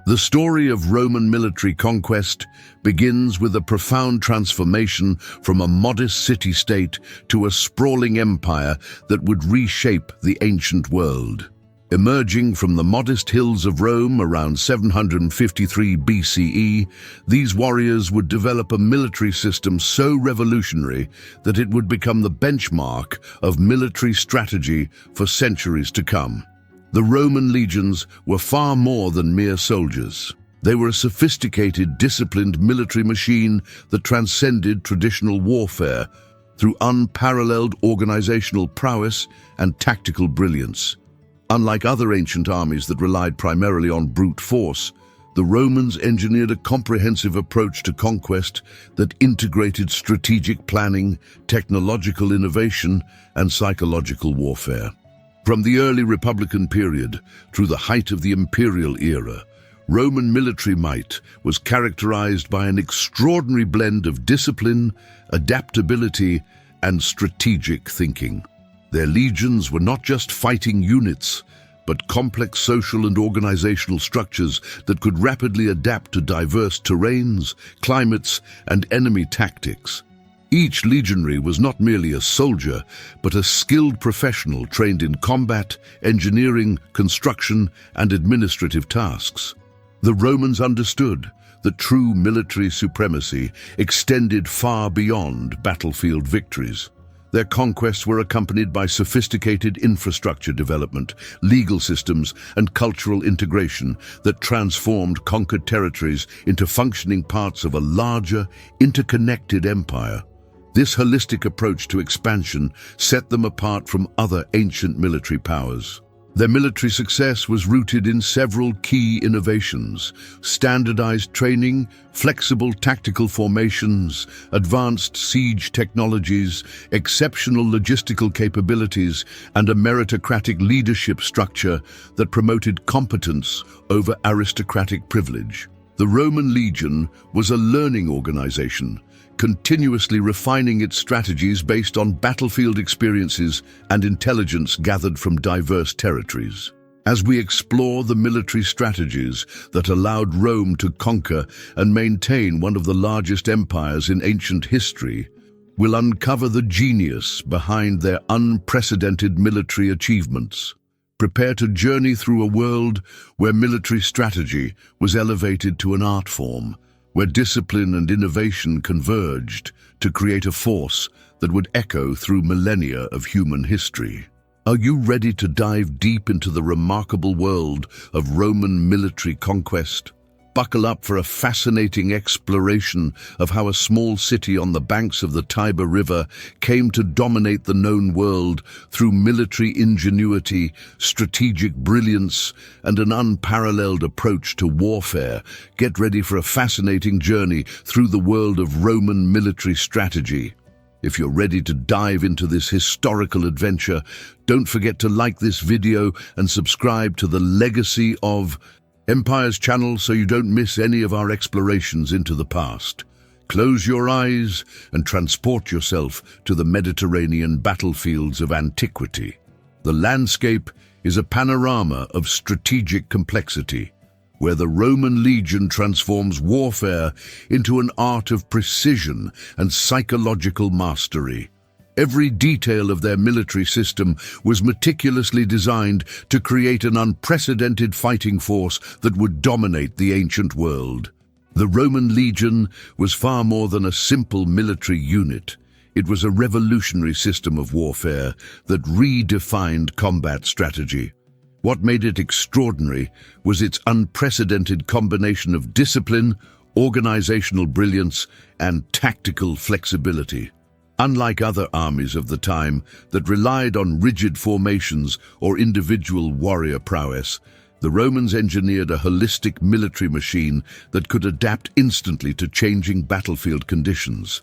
The story of Roman military conquest begins with a profound transformation from a modest city-state to a sprawling empire that would reshape the ancient world. Emerging from the modest hills of Rome around 753 BCE, these warriors would develop a military system so revolutionary that it would become the benchmark of military strategy for centuries to come. The Roman legions were far more than mere soldiers. They were a sophisticated, disciplined military machine that transcended traditional warfare through unparalleled organizational prowess and tactical brilliance. Unlike other ancient armies that relied primarily on brute force, the Romans engineered a comprehensive approach to conquest that integrated strategic planning, technological innovation, and psychological warfare. From the early Republican period through the height of the imperial era, Roman military might was characterized by an extraordinary blend of discipline, adaptability, and strategic thinking. Their legions were not just fighting units, but complex social and organizational structures that could rapidly adapt to diverse terrains, climates, and enemy tactics. Each legionary was not merely a soldier, but a skilled professional trained in combat, engineering, construction, and administrative tasks. The Romans understood that true military supremacy extended far beyond battlefield victories. Their conquests were accompanied by sophisticated infrastructure development, legal systems, and cultural integration that transformed conquered territories into functioning parts of a larger, interconnected empire. This holistic approach to expansion set them apart from other ancient military powers. Their military success was rooted in several key innovations: standardized training, flexible tactical formations, advanced siege technologies, exceptional logistical capabilities, and a meritocratic leadership structure that promoted competence over aristocratic privilege. The Roman legion was a learning organization, continuously refining its strategies based on battlefield experiences and intelligence gathered from diverse territories. As we explore the military strategies that allowed Rome to conquer and maintain one of the largest empires in ancient history, we'll uncover the genius behind their unprecedented military achievements. Prepare to journey through a world where military strategy was elevated to an art form, where discipline and innovation converged to create a force that would echo through millennia of human history. Are you ready to dive deep into the remarkable world of Roman military conquest? Buckle up for a fascinating exploration of how a small city on the banks of the Tiber River came to dominate the known world through military ingenuity, strategic brilliance, and an unparalleled approach to warfare. Get ready for a fascinating journey through the world of Roman military strategy. If you're ready to dive into this historical adventure, don't forget to like this video and subscribe to the Legacy of Empires channel so you don't miss any of our explorations into the past. Close your eyes and transport yourself to the Mediterranean battlefields of antiquity. The landscape is a panorama of strategic complexity, where the Roman legion transforms warfare into an art of precision and psychological mastery. Every detail of their military system was meticulously designed to create an unprecedented fighting force that would dominate the ancient world. The Roman legion was far more than a simple military unit. It was a revolutionary system of warfare that redefined combat strategy. What made it extraordinary was its unprecedented combination of discipline, organizational brilliance, and tactical flexibility. Unlike other armies of the time that relied on rigid formations or individual warrior prowess, the Romans engineered a holistic military machine that could adapt instantly to changing battlefield conditions.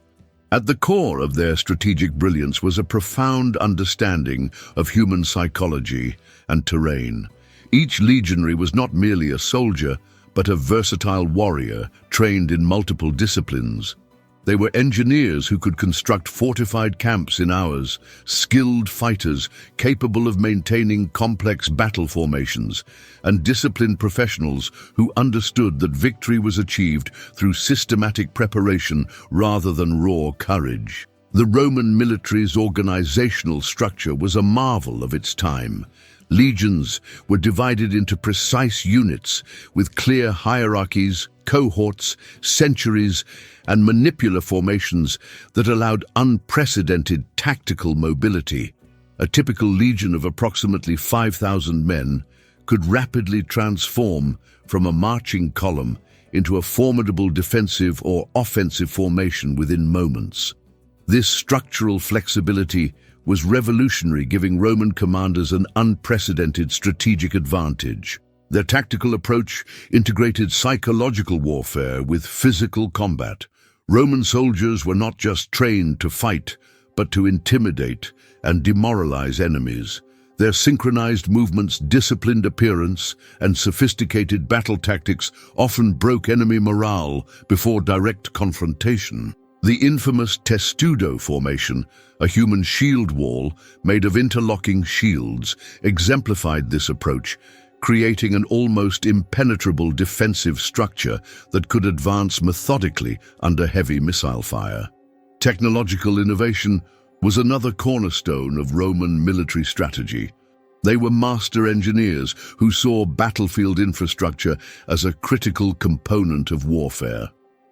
At the core of their strategic brilliance was a profound understanding of human psychology and terrain. Each legionary was not merely a soldier, but a versatile warrior trained in multiple disciplines. They were engineers who could construct fortified camps in hours, skilled fighters capable of maintaining complex battle formations, and disciplined professionals who understood that victory was achieved through systematic preparation rather than raw courage. The Roman military's organizational structure was a marvel of its time. Legions were divided into precise units with clear hierarchies, cohorts, centuries, and manipular formations that allowed unprecedented tactical mobility. A typical legion of approximately 5,000 men could rapidly transform from a marching column into a formidable defensive or offensive formation within moments. This structural flexibility was revolutionary, giving Roman commanders an unprecedented strategic advantage. Their tactical approach integrated psychological warfare with physical combat. Roman soldiers were not just trained to fight, but to intimidate and demoralize enemies. Their synchronized movements, disciplined appearance, and sophisticated battle tactics often broke enemy morale before direct confrontation. The infamous Testudo formation, a human shield wall made of interlocking shields, exemplified this approach, creating an almost impenetrable defensive structure that could advance methodically under heavy missile fire. Technological innovation was another cornerstone of Roman military strategy. They were master engineers who saw battlefield infrastructure as a critical component of warfare.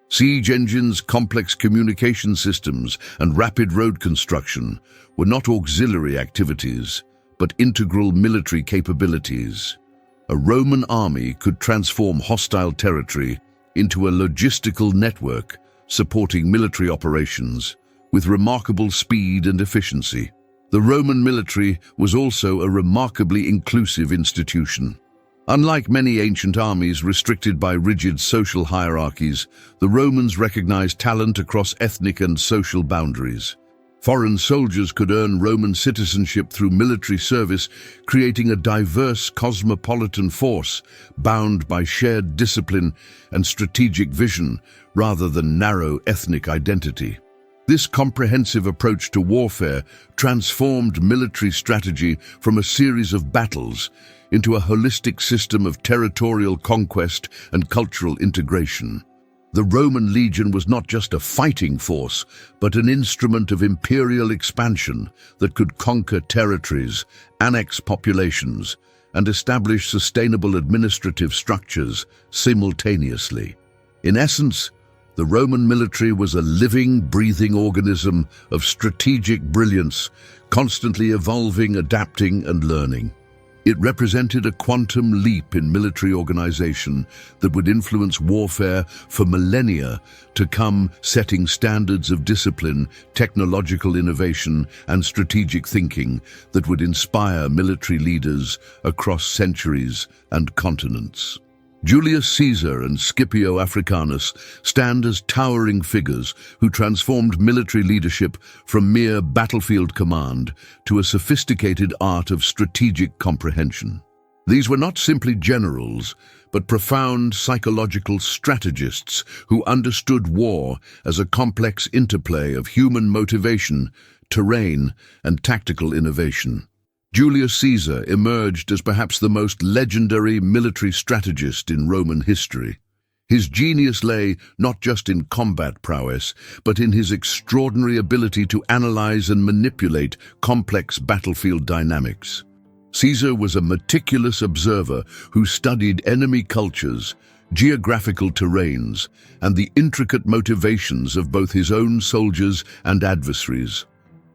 Siege engines, complex communication systems, and rapid road construction were not auxiliary activities, but integral military capabilities. A Roman army could transform hostile territory into a logistical network supporting military operations with remarkable speed and efficiency. The Roman military was also a remarkably inclusive institution. Unlike many ancient armies restricted by rigid social hierarchies, the Romans recognized talent across ethnic and social boundaries. Foreign soldiers could earn Roman citizenship through military service, creating a diverse cosmopolitan force bound by shared discipline and strategic vision rather than narrow ethnic identity. This comprehensive approach to warfare transformed military strategy from a series of battles into a holistic system of territorial conquest and cultural integration. The Roman legion was not just a fighting force, but an instrument of imperial expansion that could conquer territories, annex populations, and establish sustainable administrative structures simultaneously. In essence, the Roman military was a living, breathing organism of strategic brilliance, constantly evolving, adapting, and learning. It represented a quantum leap in military organization that would influence warfare for millennia to come, setting standards of discipline, technological innovation, and strategic thinking that would inspire military leaders across centuries and continents. Julius Caesar and Scipio Africanus stand as towering figures who transformed military leadership from mere battlefield command to a sophisticated art of strategic comprehension. These were not simply generals, but profound psychological strategists who understood war as a complex interplay of human motivation, terrain, and tactical innovation. Julius Caesar emerged as perhaps the most legendary military strategist in Roman history. His genius lay not just in combat prowess, but in his extraordinary ability to analyze and manipulate complex battlefield dynamics. Caesar was a meticulous observer who studied enemy cultures, geographical terrains, and the intricate motivations of both his own soldiers and adversaries.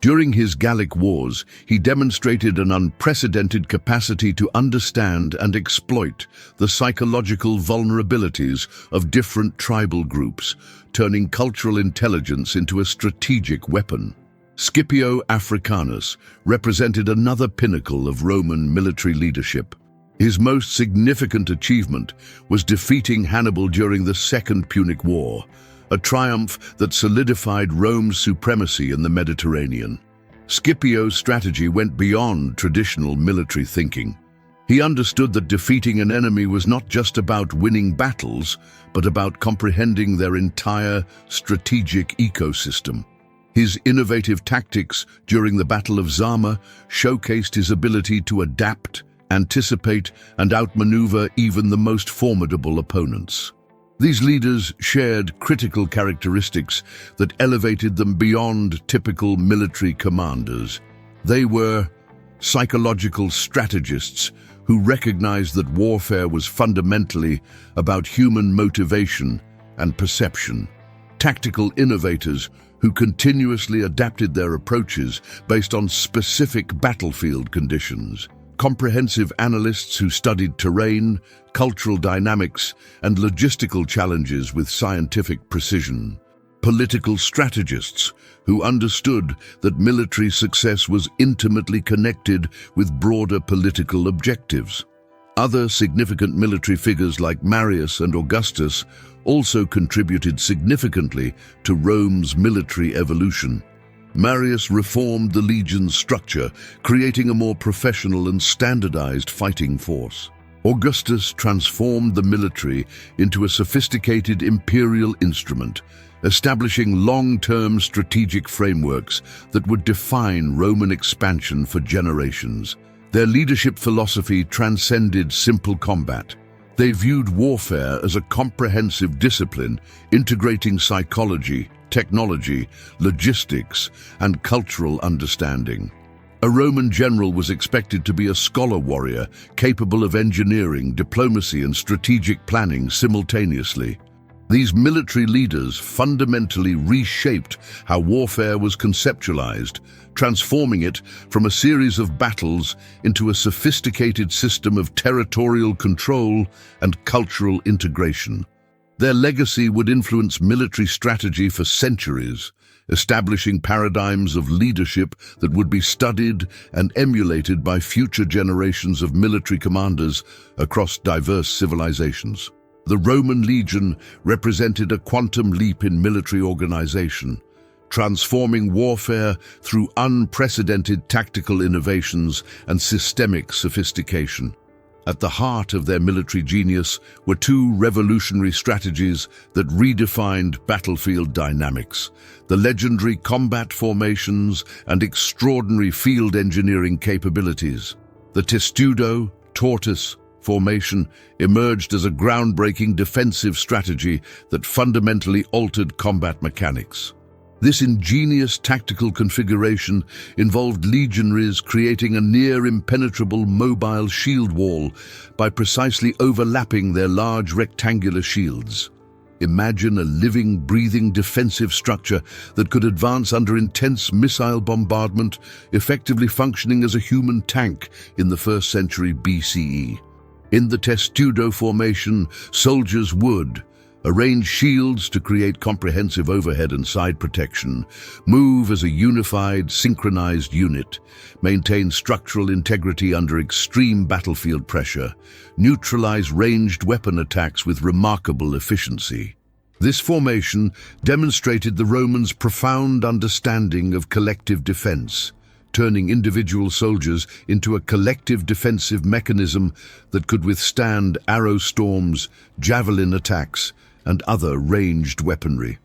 During his Gallic Wars, he demonstrated an unprecedented capacity to understand and exploit the psychological vulnerabilities of different tribal groups, turning cultural intelligence into a strategic weapon. Scipio Africanus represented another pinnacle of Roman military leadership. His most significant achievement was defeating Hannibal during the Second Punic War, a triumph that solidified Rome's supremacy in the Mediterranean. Scipio's strategy went beyond traditional military thinking. He understood that defeating an enemy was not just about winning battles, but about comprehending their entire strategic ecosystem. His innovative tactics during the Battle of Zama showcased his ability to adapt, anticipate, and outmaneuver even the most formidable opponents. These leaders shared critical characteristics that elevated them beyond typical military commanders. They were psychological strategists who recognized that warfare was fundamentally about human motivation and perception. Tactical innovators who continuously adapted their approaches based on specific battlefield conditions. Comprehensive analysts who studied terrain, cultural dynamics, and logistical challenges with scientific precision. Political strategists who understood that military success was intimately connected with broader political objectives. Other significant military figures like Marius and Augustus also contributed significantly to Rome's military evolution. Marius reformed the legion's structure, creating a more professional and standardized fighting force. Augustus transformed the military into a sophisticated imperial instrument, establishing long-term strategic frameworks that would define Roman expansion for generations. Their leadership philosophy transcended simple combat. They viewed warfare as a comprehensive discipline, integrating psychology, technology, logistics, and cultural understanding. A Roman general was expected to be a scholar warrior, capable of engineering, diplomacy, and strategic planning simultaneously. These military leaders fundamentally reshaped how warfare was conceptualized, transforming it from a series of battles into a sophisticated system of territorial control and cultural integration. Their legacy would influence military strategy for centuries, establishing paradigms of leadership that would be studied and emulated by future generations of military commanders across diverse civilizations. The Roman legion represented a quantum leap in military organization, transforming warfare through unprecedented tactical innovations and systemic sophistication. At the heart of their military genius were two revolutionary strategies that redefined battlefield dynamics: the legendary combat formations and extraordinary field engineering capabilities. The Testudo, Tortoise Formation emerged as a groundbreaking defensive strategy that fundamentally altered combat mechanics. This ingenious tactical configuration involved legionaries creating a near-impenetrable mobile shield wall by precisely overlapping their large rectangular shields. Imagine a living, breathing defensive structure that could advance under intense missile bombardment, effectively functioning as a human tank in the 1st century BCE. In the Testudo formation, soldiers would arrange shields to create comprehensive overhead and side protection, move as a unified, synchronized unit, maintain structural integrity under extreme battlefield pressure, neutralize ranged weapon attacks with remarkable efficiency. This formation demonstrated the Romans' profound understanding of collective defense, turning individual soldiers into a collective defensive mechanism that could withstand arrow storms, javelin attacks, and other ranged weaponry.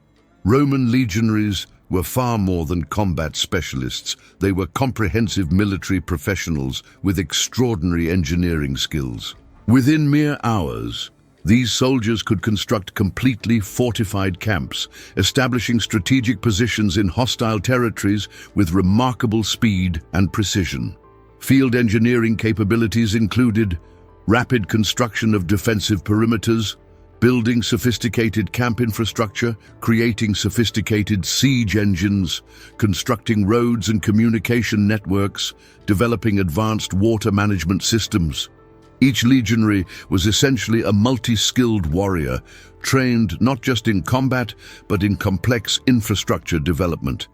Roman legionaries were far more than combat specialists. They were comprehensive military professionals with extraordinary engineering skills. Within mere hours, these soldiers could construct completely fortified camps, establishing strategic positions in hostile territories with remarkable speed and precision. Field engineering capabilities included rapid construction of defensive perimeters, building sophisticated camp infrastructure, creating sophisticated siege engines, constructing roads and communication networks, developing advanced water management systems. Each legionary was essentially a multi-skilled warrior, trained not just in combat, but in complex infrastructure development.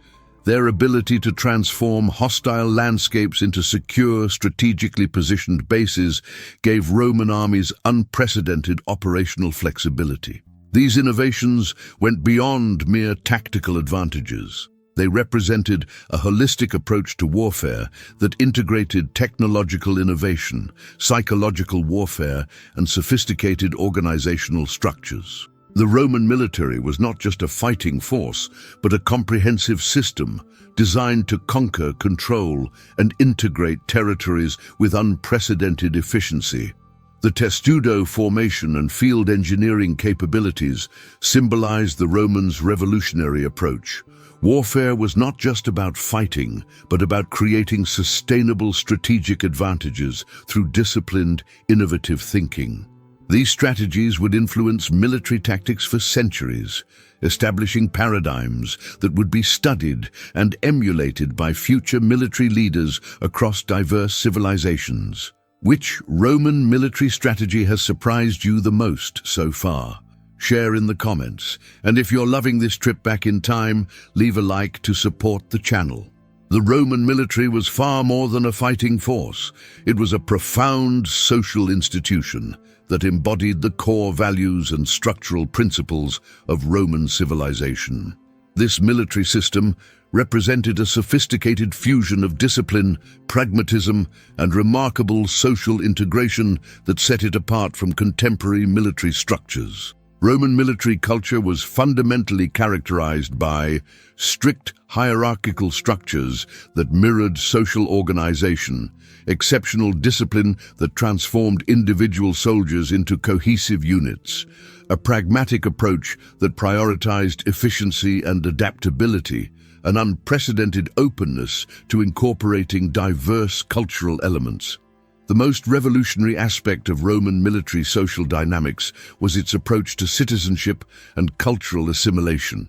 Their ability to transform hostile landscapes into secure, strategically positioned bases gave Roman armies unprecedented operational flexibility. These innovations went beyond mere tactical advantages. They represented a holistic approach to warfare that integrated technological innovation, psychological warfare, and sophisticated organizational structures. The Roman military was not just a fighting force, but a comprehensive system designed to conquer, control, and integrate territories with unprecedented efficiency. The Testudo formation and field engineering capabilities symbolized the Romans' revolutionary approach. Warfare was not just about fighting, but about creating sustainable strategic advantages through disciplined, innovative thinking. These strategies would influence military tactics for centuries, establishing paradigms that would be studied and emulated by future military leaders across diverse civilizations. Which Roman military strategy has surprised you the most so far? Share in the comments, and if you're loving this trip back in time, leave a like to support the channel. The Roman military was far more than a fighting force. It was a profound social institution that embodied the core values and structural principles of Roman civilization. This military system represented a sophisticated fusion of discipline, pragmatism, and remarkable social integration that set it apart from contemporary military structures. Roman military culture was fundamentally characterized by strict hierarchical structures that mirrored social organization, exceptional discipline that transformed individual soldiers into cohesive units, a pragmatic approach that prioritized efficiency and adaptability, an unprecedented openness to incorporating diverse cultural elements. The most revolutionary aspect of Roman military social dynamics was its approach to citizenship and cultural assimilation.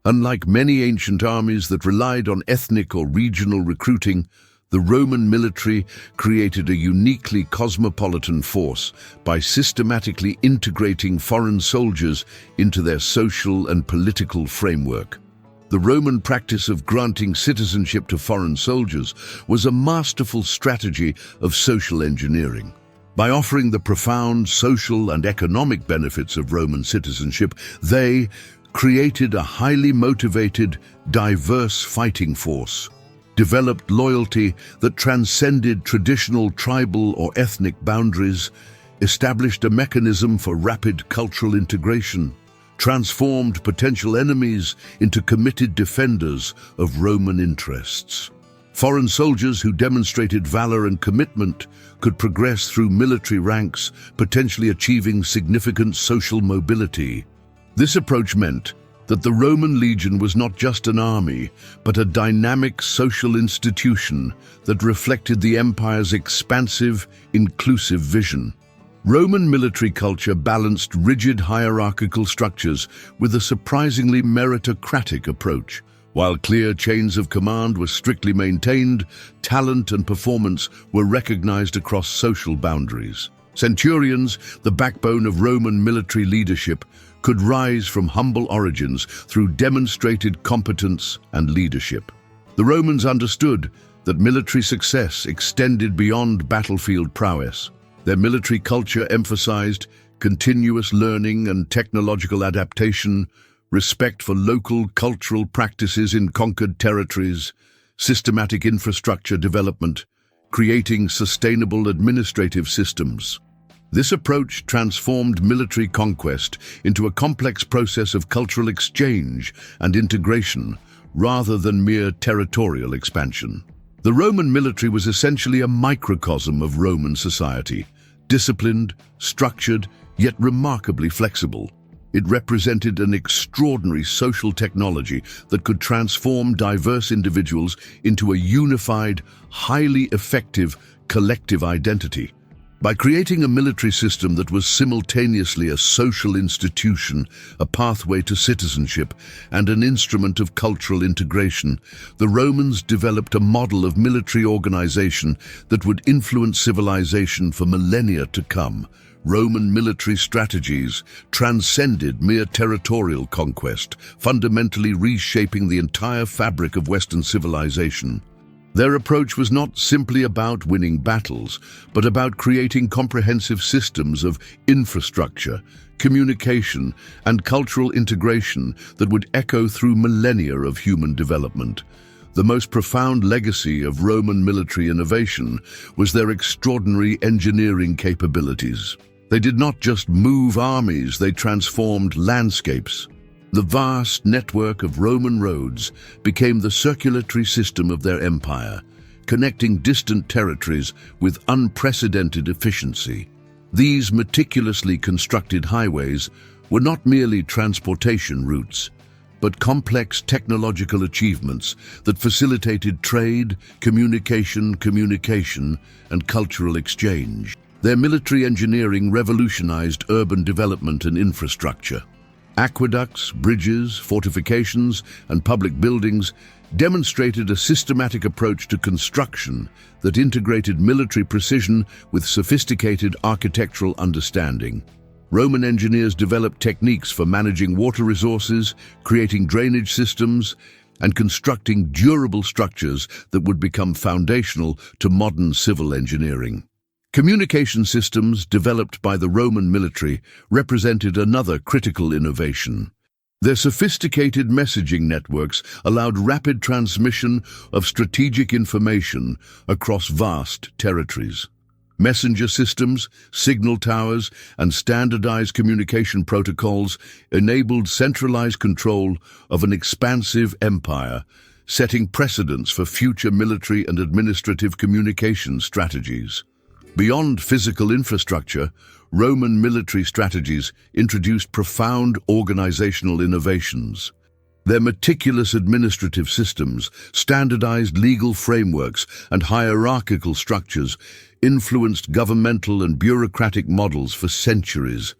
Unlike many ancient armies that relied on ethnic or regional recruiting, the Roman military created a uniquely cosmopolitan force by systematically integrating foreign soldiers into their social and political framework. The Roman practice of granting citizenship to foreign soldiers was a masterful strategy of social engineering. By offering the profound social and economic benefits of Roman citizenship, they created a highly motivated, diverse fighting force, developed loyalty that transcended traditional tribal or ethnic boundaries, established a mechanism for rapid cultural integration, transformed potential enemies into committed defenders of Roman interests. Foreign soldiers who demonstrated valor and commitment could progress through military ranks, potentially achieving significant social mobility. This approach meant that the Roman legion was not just an army, but a dynamic social institution that reflected the empire's expansive, inclusive vision. Roman military culture balanced rigid hierarchical structures with a surprisingly meritocratic approach. While clear chains of command were strictly maintained, talent and performance were recognized across social boundaries. Centurions, the backbone of Roman military leadership, could rise from humble origins through demonstrated competence and leadership. The Romans understood that military success extended beyond battlefield prowess. Their military culture emphasized continuous learning and technological adaptation, respect for local cultural practices in conquered territories, systematic infrastructure development, creating sustainable administrative systems. This approach transformed military conquest into a complex process of cultural exchange and integration rather than mere territorial expansion. The Roman military was essentially a microcosm of Roman society, disciplined, structured, yet remarkably flexible. It represented an extraordinary social technology that could transform diverse individuals into a unified, highly effective collective identity. By creating a military system that was simultaneously a social institution, a pathway to citizenship, and an instrument of cultural integration, the Romans developed a model of military organization that would influence civilization for millennia to come. Roman military strategies transcended mere territorial conquest, fundamentally reshaping the entire fabric of Western civilization. Their approach was not simply about winning battles, but about creating comprehensive systems of infrastructure, communication, and cultural integration that would echo through millennia of human development. The most profound legacy of Roman military innovation was their extraordinary engineering capabilities. They did not just move armies, they transformed landscapes. The vast network of Roman roads became the circulatory system of their empire, connecting distant territories with unprecedented efficiency. These meticulously constructed highways were not merely transportation routes, but complex technological achievements that facilitated trade, communication, and cultural exchange. Their military engineering revolutionized urban development and infrastructure. Aqueducts, bridges, fortifications, and public buildings demonstrated a systematic approach to construction that integrated military precision with sophisticated architectural understanding. Roman engineers developed techniques for managing water resources, creating drainage systems, and constructing durable structures that would become foundational to modern civil engineering. Communication systems developed by the Roman military represented another critical innovation. Their sophisticated messaging networks allowed rapid transmission of strategic information across vast territories. Messenger systems, signal towers, and standardized communication protocols enabled centralized control of an expansive empire, setting precedents for future military and administrative communication strategies. Beyond physical infrastructure, Roman military strategies introduced profound organizational innovations. Their meticulous administrative systems, standardized legal frameworks, and hierarchical structures influenced governmental and bureaucratic models for centuries.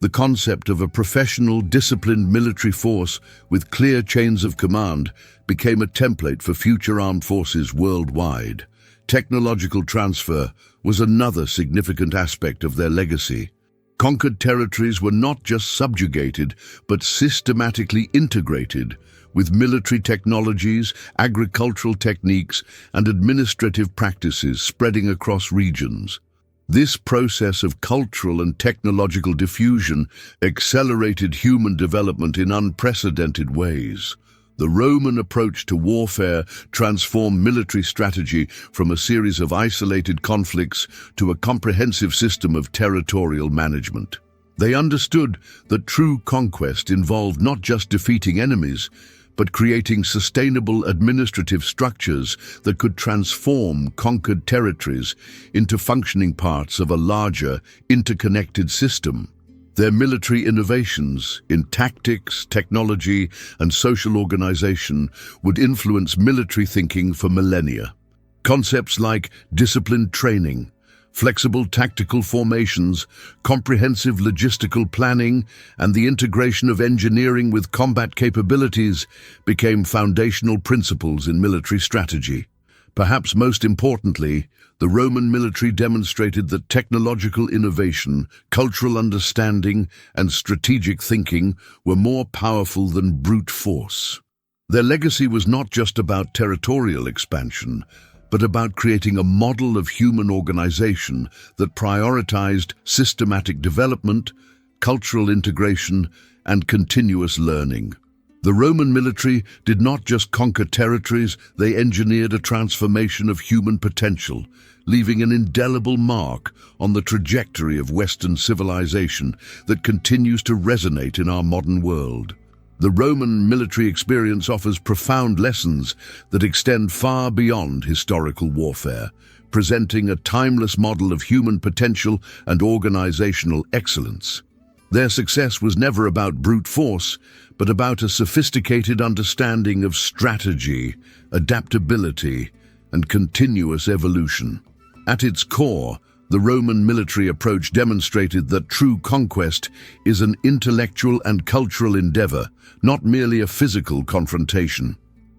The concept of a professional, disciplined military force with clear chains of command became a template for future armed forces worldwide. Technological transfer was another significant aspect of their legacy. Conquered territories were not just subjugated, but systematically integrated, with military technologies, agricultural techniques, and administrative practices spreading across regions. This process of cultural and technological diffusion accelerated human development in unprecedented ways. The Roman approach to warfare transformed military strategy from a series of isolated conflicts to a comprehensive system of territorial management. They understood that true conquest involved not just defeating enemies, but creating sustainable administrative structures that could transform conquered territories into functioning parts of a larger, interconnected system. Their military innovations in tactics, technology, and social organization would influence military thinking for millennia. Concepts like disciplined training, flexible tactical formations, comprehensive logistical planning, and the integration of engineering with combat capabilities became foundational principles in military strategy. Perhaps most importantly, the Roman military demonstrated that technological innovation, cultural understanding, and strategic thinking were more powerful than brute force. Their legacy was not just about territorial expansion, but about creating a model of human organization that prioritized systematic development, cultural integration, and continuous learning. The Roman military did not just conquer territories, they engineered a transformation of human potential, leaving an indelible mark on the trajectory of Western civilization that continues to resonate in our modern world. The Roman military experience offers profound lessons that extend far beyond historical warfare, presenting a timeless model of human potential and organizational excellence. Their success was never about brute force, but about a sophisticated understanding of strategy, adaptability, and continuous evolution. At its core, the Roman military approach demonstrated that true conquest is an intellectual and cultural endeavor, not merely a physical confrontation.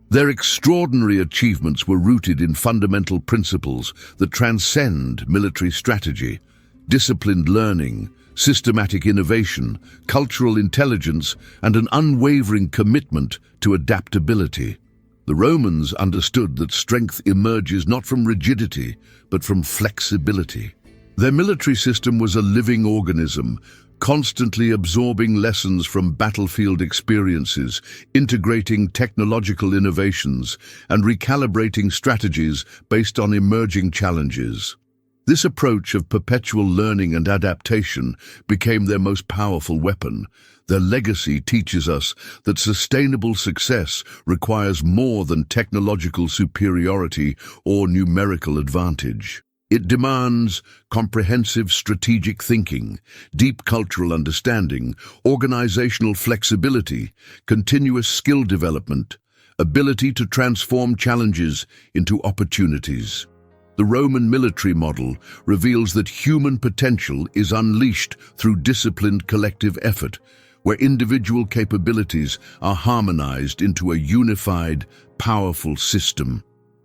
Their extraordinary achievements were rooted in fundamental principles that transcend military strategy: disciplined learning, systematic innovation, cultural intelligence, and an unwavering commitment to adaptability. The Romans understood that strength emerges not from rigidity, but from flexibility. Their military system was a living organism, constantly absorbing lessons from battlefield experiences, integrating technological innovations, and recalibrating strategies based on emerging challenges. This approach of perpetual learning and adaptation became their most powerful weapon. Their legacy teaches us that sustainable success requires more than technological superiority or numerical advantage. It demands comprehensive strategic thinking, deep cultural understanding, organizational flexibility, continuous skill development, ability to transform challenges into opportunities. The Roman military model reveals that human potential is unleashed through disciplined collective effort, where individual capabilities are harmonized into a unified, powerful system.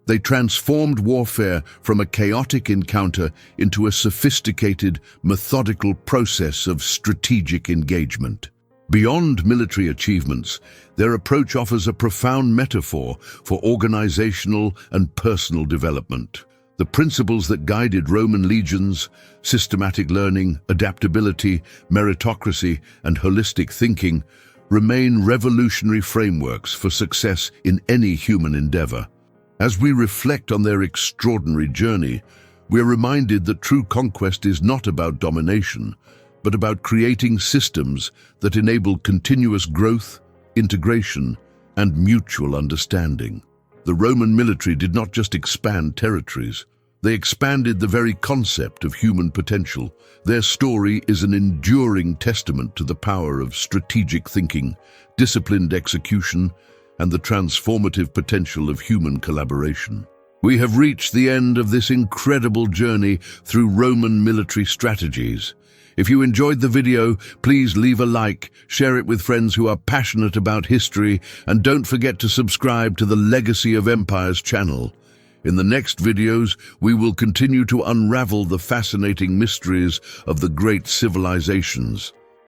They transformed warfare from a chaotic encounter into a sophisticated, methodical process of strategic engagement. Beyond military achievements, their approach offers a profound metaphor for organizational and personal development. The principles that guided Roman legions, systematic learning, adaptability, meritocracy, and holistic thinking, remain revolutionary frameworks for success in any human endeavor. As we reflect on their extraordinary journey, we are reminded that true conquest is not about domination, but about creating systems that enable continuous growth, integration, and mutual understanding. The Roman military did not just expand territories, they expanded the very concept of human potential. Their story is an enduring testament to the power of strategic thinking, disciplined execution, and the transformative potential of human collaboration. We have reached the end of this incredible journey through Roman military strategies. If you enjoyed the video, please leave a like, share it with friends who are passionate about history, and don't forget to subscribe to the Legacy of Empires channel. In the next videos, we will continue to unravel the fascinating mysteries of the great civilizations.